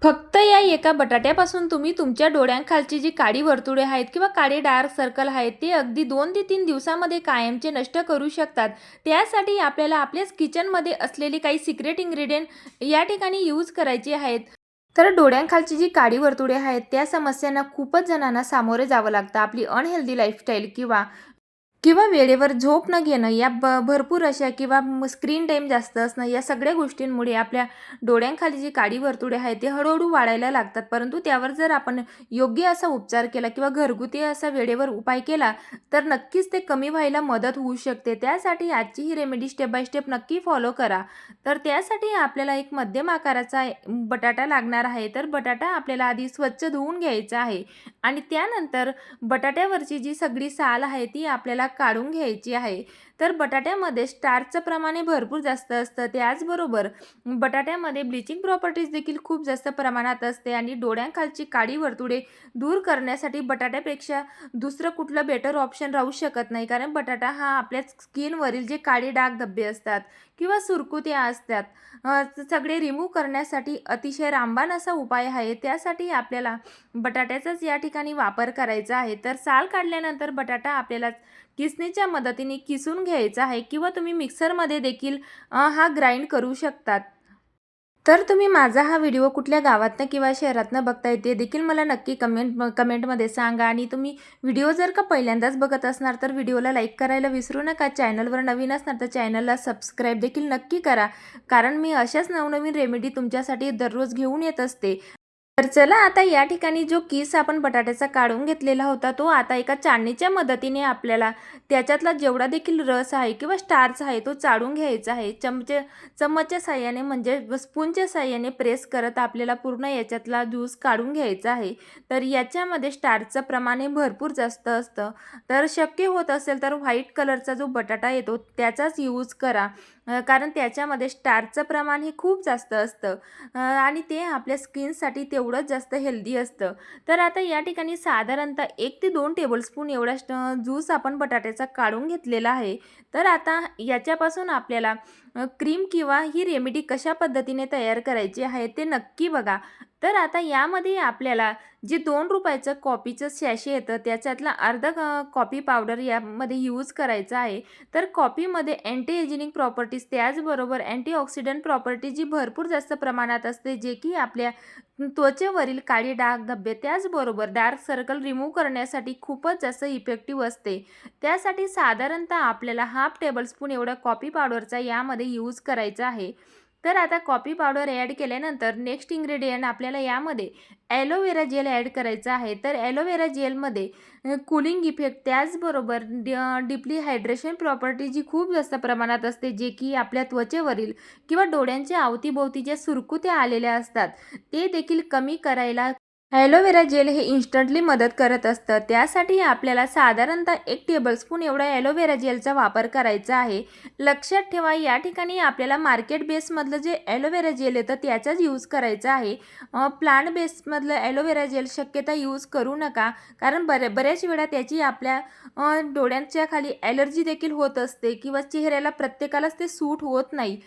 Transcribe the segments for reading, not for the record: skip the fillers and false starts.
फक्त या एका बटाट्यापासून तुम्ही तुमच्या डोळ्यांखालची जी काळी वर्तुळे आहेत किंवा काळे डार्क सर्कल आहेत ते अगदी 2 ते 3 दिवसामध्ये कायमचे नष्ट करू शकतात. त्यासाठी आपल्याला आपल्याच किचनमध्ये असलेली काही सिक्रेट इन्ग्रीडियंट या ठिकाणी यूज करायचे आहेत. तर डोळ्यांखालची जी काळी वर्तुळे आहेत त्या समस्यांना खूपच जणांना सामोरे जावं लागतं. आपली अनहेल्दी लाईफस्टाईल किंवा किंवा वेळेवर झोप न घेणं या भरपूर अशा किंवा स्क्रीन टाईम जास्त असणं या सगळ्या गोष्टींमुळे आपल्या डोळ्यांखाली जी काळी वर्तुळे आहेत ते हळूहळू वाढायला लागतात. परंतु त्यावर जर आपण योग्य असा उपचार केला किंवा घरगुती असा वेळेवर उपाय केला तर नक्कीच ते कमी व्हायला मदत होऊ शकते. त्यासाठी आजची ही रेमेडी स्टेप बाय स्टेप नक्की फॉलो करा. तर त्यासाठी आपल्याला एक मध्यम आकाराचा बटाटा लागणार आहे. तर बटाटा आपल्याला आधी स्वच्छ धुवून घ्यायचा आहे आणि त्यानंतर बटाट्यावरची जी सगळी साल आहे ती आपल्याला काढून घ्यायची आहे. तर बटाट्यामध्ये स्टार्चचं प्रमाण हे भरपूर जास्त असतं. त्याचबरोबर बटाट्यामध्ये ब्लिचिंग प्रॉपर्टीज देखील खूप जास्त प्रमाणात असते आणि डोळ्यांखालची काळी वर्तुळे दूर करण्यासाठी बटाट्यापेक्षा दुसरं कुठलं बेटर ऑप्शन राहू शकत नाही. कारण बटाटा हा आपल्या स्किनवरील जे काळे डाग धब्बे असतात किंवा सुरकुत्या असतात सगळे रिमूव्ह करण्यासाठी अतिशय रामबाण असा उपाय आहे. त्यासाठी आपल्याला बटाट्याचाच या ठिकाणी वापर करायचा आहे. तर साल काढल्यानंतर बटाटा आपल्याला किसणीच्या मदतीने किसून घ्यायचा आहे किंवा तुम्ही मिक्सरमध्ये देखील हा ग्राइंड करू शकतात. तर तुम्ही माझा हा व्हिडिओ कुठल्या गावातनं किंवा शहरातनं बघताय ते देखील मला नक्की कमेंटमध्ये सांगा आणि तुम्ही व्हिडिओ जर का पहिल्यांदाच बघत असणार तर व्हिडिओला लाईक करायला विसरू नका. चॅनलवर नवीन असणार तर चॅनलला सबस्क्राईब देखील नक्की करा. कारण मी अशाच नवनवीन रेमेडी तुमच्यासाठी दररोज घेऊन येत असते. तर चला आता या ठिकाणी जो किस आपण बटाट्याचा काढून घेतलेला होता तो आता एका चाळणीच्या मदतीने आपल्याला त्याच्यातला जेवढा देखील रस आहे किंवा स्टार्च आहे तो चाळून घ्यायचा आहे. चम्मचच्या साहाय्याने म्हणजे स्पूनच्या साहाय्याने प्रेस करत आपल्याला पूर्ण याच्यातला ज्यूस काढून घ्यायचा आहे. तर याच्यामध्ये स्टार्चचं प्रमाण हे भरपूर जास्त असतं. तर शक्य होत असेल तर व्हाईट कलरचा जो बटाटा येतो त्याचाच यूज करा. कारण त्याच्यामध्ये स्टार्चचं प्रमाण हे खूप जास्त असतं आणि ते आपल्या स्किनसाठी तेवढंच जास्त हेल्दी असतं. तर आता या ठिकाणी साधारणतः 1 ते 2 टेबलस्पून एवढा ज्यूस आपण बटाट्याचा काढून घेतलेला आहे. तर आता याच्यापासून आपल्याला क्रीम किंवा ही रेमेडी कशा पद्धतीने तयार करायची आहे ते नक्की बघा. तर आता यामध्ये आपल्याला जे ₹2 कॉफीचं सॅशे येतं त्याच्यातला अर्धा कॉफी पावडर यामध्ये यूज करायचा आहे. तर कॉफीमध्ये अँटी एजिंग प्रॉपर्टीज त्याचबरोबर अँटीऑक्सिडंट प्रॉपर्टी जी भरपूर जास्त प्रमाणात असते जे की आपल्या त्वचेवरील काळे डाग धब्बे त्याचबरोबर डार्क सर्कल रिमूव्ह करण्यासाठी खूपच जास्त इफेक्टिव्ह असते. त्यासाठी साधारणतः आपल्याला हाफ टेबलस्पून एवढा कॉफी पावडरचा यामध्ये यूज करायचा आहे. तर आता कॉफी पावडर ॲड केल्यानंतर नेक्स्ट इन्ग्रेडियंट आपल्याला यामध्ये ॲलोवेरा जेल ॲड करायचा आहे. तर ॲलोवेरा जेलमध्ये कूलिंग इफेक्ट त्याचबरोबर डीपली हायड्रेशन प्रॉपर्टी जी खूप जास्त प्रमाणात असते जे की आपल्या त्वचेवरील किंवा डोळ्यांच्या अवतीभोवती ज्या सुरकुत्या आलेल्या असतात ते देखील कमी करायला ॲलोवेरा जेल हे इन्स्टंटली मदत करत असतं. त्यासाठी आपल्याला साधारणतः 1 टेबलस्पून एवढा ॲलोवेरा जेलचा वापर करायचा आहे. लक्षात ठेवा या ठिकाणी आपल्याला मार्केट बेसमधलं जे ॲलोवेरा जेल येतं त्याचाच यूज करायचा आहे. प्लांट बेसमधलं ॲलोवेरा जेल शक्यता यूज करू नका. कारण बऱ्याच वेळा त्याची आपल्या डोळ्यांच्या खाली ॲलर्जी देखील होत असते किंवा चेहऱ्याला प्रत्येकालाच ते सूट होत नाही.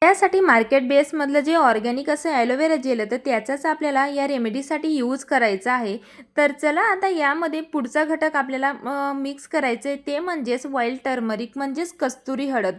त्यासाठी मार्केट बेसमधलं जे ऑर्गॅनिक असं ॲलोवेरा जेल आहे तर त्याचाच आपल्याला या रेमेडीसाठी यूज करायचा आहे. तर चला आता यामध्ये पुढचा घटक आपल्याला मिक्स करायचं आहे ते म्हणजेच व्हाईट टर्मरिक म्हणजेच कस्तुरी हळद.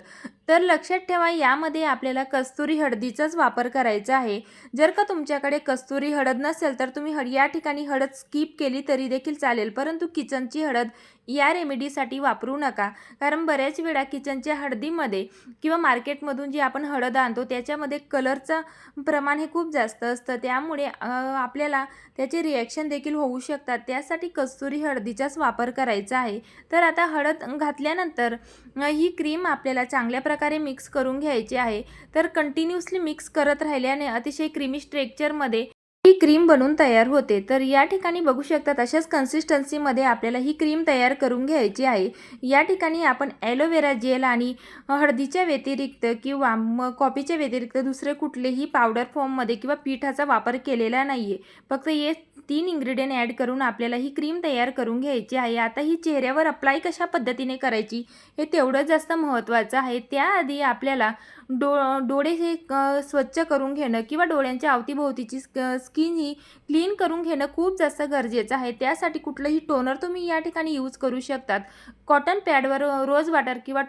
तर लक्षात ठेवा यामध्ये आपल्याला कस्तुरी हळदीचाच वापर करायचा आहे. जर का तुमच्याकडे कस्तुरी हळद नसेल तर तुम्ही या ठिकाणी हळद स्किप केली तरी देखील चालेल. परंतु किचनची हळद या रेमेडीसाठी वापरू नका. कारण बऱ्याच वेळा किचनच्या हळदीमध्ये किंवा मार्केटमधून जी आपण हळद आणतो त्याच्यामध्ये कलरचं प्रमाण हे खूप जास्त असतं. त्यामुळे आपल्याला त्याचे रिॲक्शन देखील होऊ शकतात. त्यासाठी कस्तुरी हळदीचाच वापर करायचा आहे. तर आता हळद घातल्यानंतर ही क्रीम आपल्याला चांगल्या प्रकारे मिक्स करून घ्यायची आहे. तर कंटिन्युअसली मिक्स करत राहिल्याने अतिशय क्रीमी स्ट्रक्चरमध्ये ही क्रीम बनून तयार होते. तर या ठिकाणी बघू शकतात अशाच कन्सिस्टन्सीमध्ये आपल्याला ही क्रीम तयार करून घ्यायची आहे. या ठिकाणी आपण ॲलोवेरा जेल आणि हळदीच्या व्यतिरिक्त किंवा कॉफीच्या व्यतिरिक्त दुसरे कुठलेही पावडर फॉर्ममध्ये किंवा पिठाचा वापर केलेला नाही आहे. फक्त हे 3 इन्ग्रेडियंट ॲड करून आपल्याला ही क्रीम तयार करून घ्यायची आहे. आता ही चेहऱ्यावर अप्लाय कशा पद्धतीने करायची हे तेवढं जास्त महत्त्वाचं आहे. त्याआधी आपल्याला डोळे हे स्वच्छ करून घेणं किंवा डोळ्यांच्या अवतीभोवतीची स्किन ही क्लीन करून घेणं खूप जास्त गरजेचं आहे. त्यासाठी कुठलंही टोनर तुम्ही या ठिकाणी यूज करू शकतात. कॉटन पॅडवर रोज वॉटर किंवा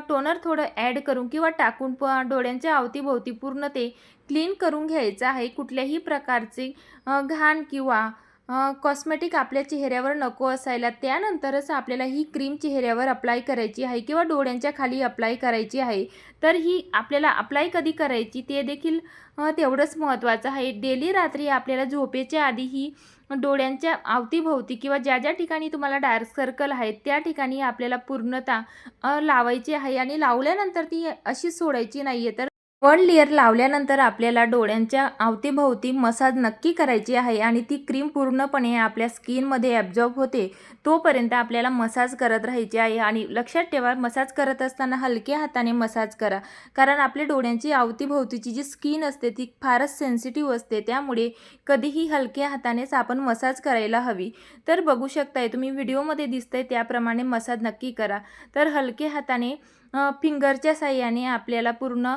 टोनर थोडं ॲड करून किंवा टाकून डोळ्यांच्या अवतीभोवती पूर्ण ते क्लीन करून घ्यायचं आहे. कुठल्याही प्रकारचे घाण किंवा कॉस्मेटिक आपल्या चेहऱ्यावर नको असायला. त्यानंतरच आपल्याला ही क्रीम चेहऱ्यावर अप्लाय करायची आहे किंवा डोळ्यांच्या खाली अप्लाय करायची आहे. तर ही आपल्याला अप्लाय कधी करायची ते देखील तेवढंच महत्त्वाचं आहे. डेली रात्री आपल्याला झोपेच्या आधी ही डोळ्यांच्या अवतीभोवती किंवा ज्या ज्या ठिकाणी तुम्हाला डार्क सर्कल आहेत त्या ठिकाणी आपल्याला पूर्णतः लावायची आहे आणि लावल्यानंतर ती अशी सोडायची नाही आहे. तर 1 लेयर लावल्यानंतर आपल्याला डोळ्यांच्या अवतीभोवती मसाज नक्की करायची आहे आणि ती क्रीम पूर्णपणे आपल्या स्किनमध्ये ॲब्झॉर्ब होते तोपर्यंत आपल्याला मसाज करत राहायची आहे. आणि लक्षात ठेवा, मसाज करत असताना हलक्या हाताने मसाज करा, कारण आपल्या डोळ्यांची अवतीभोवतीची जी स्किन असते ती फारच सेन्सिटिव्ह असते. त्यामुळे कधीही हलक्या हातानेच आपण मसाज करायला हवी. तर बघू शकताय तुम्ही व्हिडिओमध्ये दिसतंय त्याप्रमाणे मसाज नक्की करा. तर हलक्या हाताने फिंगरच्या साहाय्याने आपल्याला पूर्ण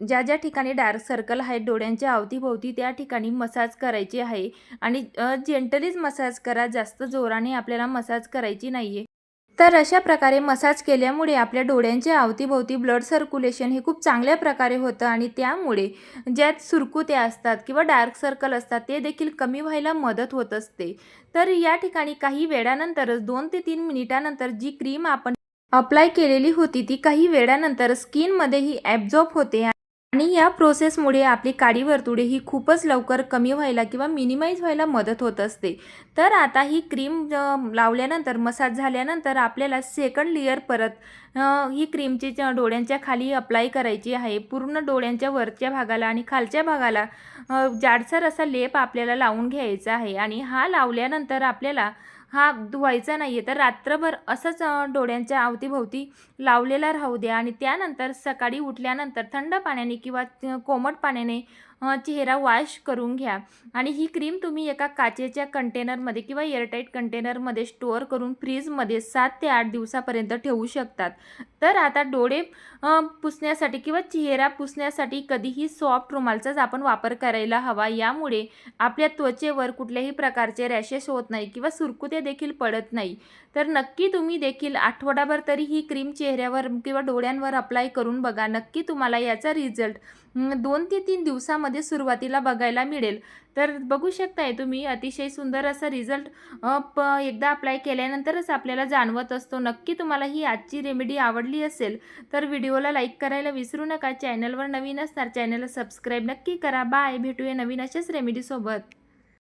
ज्या ज्या ठिकाणी डार्क सर्कल आहेत डोळ्यांच्या अवतीभोवती त्या ठिकाणी मसाज करायची आहे. आणि जेंटलीच मसाज करा, जास्त जोराने आपल्याला मसाज करायची नाही आहे. तर अशा प्रकारे मसाज केल्यामुळे आपल्या डोळ्यांच्या अवतीभोवती ब्लड सर्क्युलेशन हे खूप चांगल्या प्रकारे होतं आणि त्यामुळे ज्यात सुरकुत्या असतात किंवा डार्क सर्कल असतात ते देखील कमी व्हायला मदत होत असते. तर या ठिकाणी काही वेळानंतरच 2 ते 3 मिनिटानंतर जी क्रीम आपण अप्लाय केलेली होती ती काही वेळानंतर स्किनमध्ये ही ॲब्झॉर्ब होते आणि या प्रोसेसमुळे आपली काळी वर्तुळे ही खूपच लवकर कमी व्हायला किंवा मिनिमाइज व्हायला मदत होत असते. तर आता ही क्रीम लावल्यानंतर मसाज झाल्यानंतर आपल्याला सेकंड लेयर परत ही क्रीमची डोळ्यांच्या खाली अप्लाय करायची आहे. पूर्ण डोळ्यांच्या वरच्या भागाला आणि खालच्या भागाला जाडसर असा लेप आपल्याला लावून घ्यायचा आहे. आणि हा लावल्यानंतर आपल्याला हा धुवायचा नाही आहे, तर रात्रभर असंच डोळ्यांच्या अवतीभोवती लावलेला राहू द्या. आणि त्यानंतर सकाळी उठल्यानंतर थंड पाण्याने किंवा कोमट पाण्याने चेहरा वॉश करून घ्या. आणि ही क्रीम तुम्ही एका काचेच्या कंटेनरमध्ये किंवा एअरटाईट कंटेनरमध्ये स्टोअर करून फ्रीजमध्ये 7 ते 8 दिवसापर्यंत ठेवू शकतात. तर आता डोळे पुसण्यासाठी किंवा चेहरा पुसण्यासाठी कधीही सॉफ्ट रुमालचाच आपण वापर करायला हवा. यामुळे आपल्या त्वचेवर कुठल्याही प्रकारचे रॅशेस होत नाही किंवा सुरकुत्या देखील पडत नाही. तर नक्की तुम्ही देखील आठवडाभर तरी ही क्रीम चेहऱ्यावर किंवा डोळ्यांवर अप्लाय करून बघा. नक्की तुम्हाला याचा रिझल्ट 2 ते 3 दिवसामध्ये सुरुवातीला बघायला मिळेल. तर बघू शकताय तुम्ही अतिशय सुंदर असा रिझल्ट एकदा अप्लाय केल्यानंतरच आपल्याला जाणवत असतो. नक्की तुम्हाला ही आजची रेमेडी आवडली असेल तर व्हिडिओला लाईक करायला विसरू नका. चॅनलवर नवीन असणार चॅनलला सबस्क्राईब नक्की करा. बाय, भेटूया नवीन अशाच रेमेडीसोबत.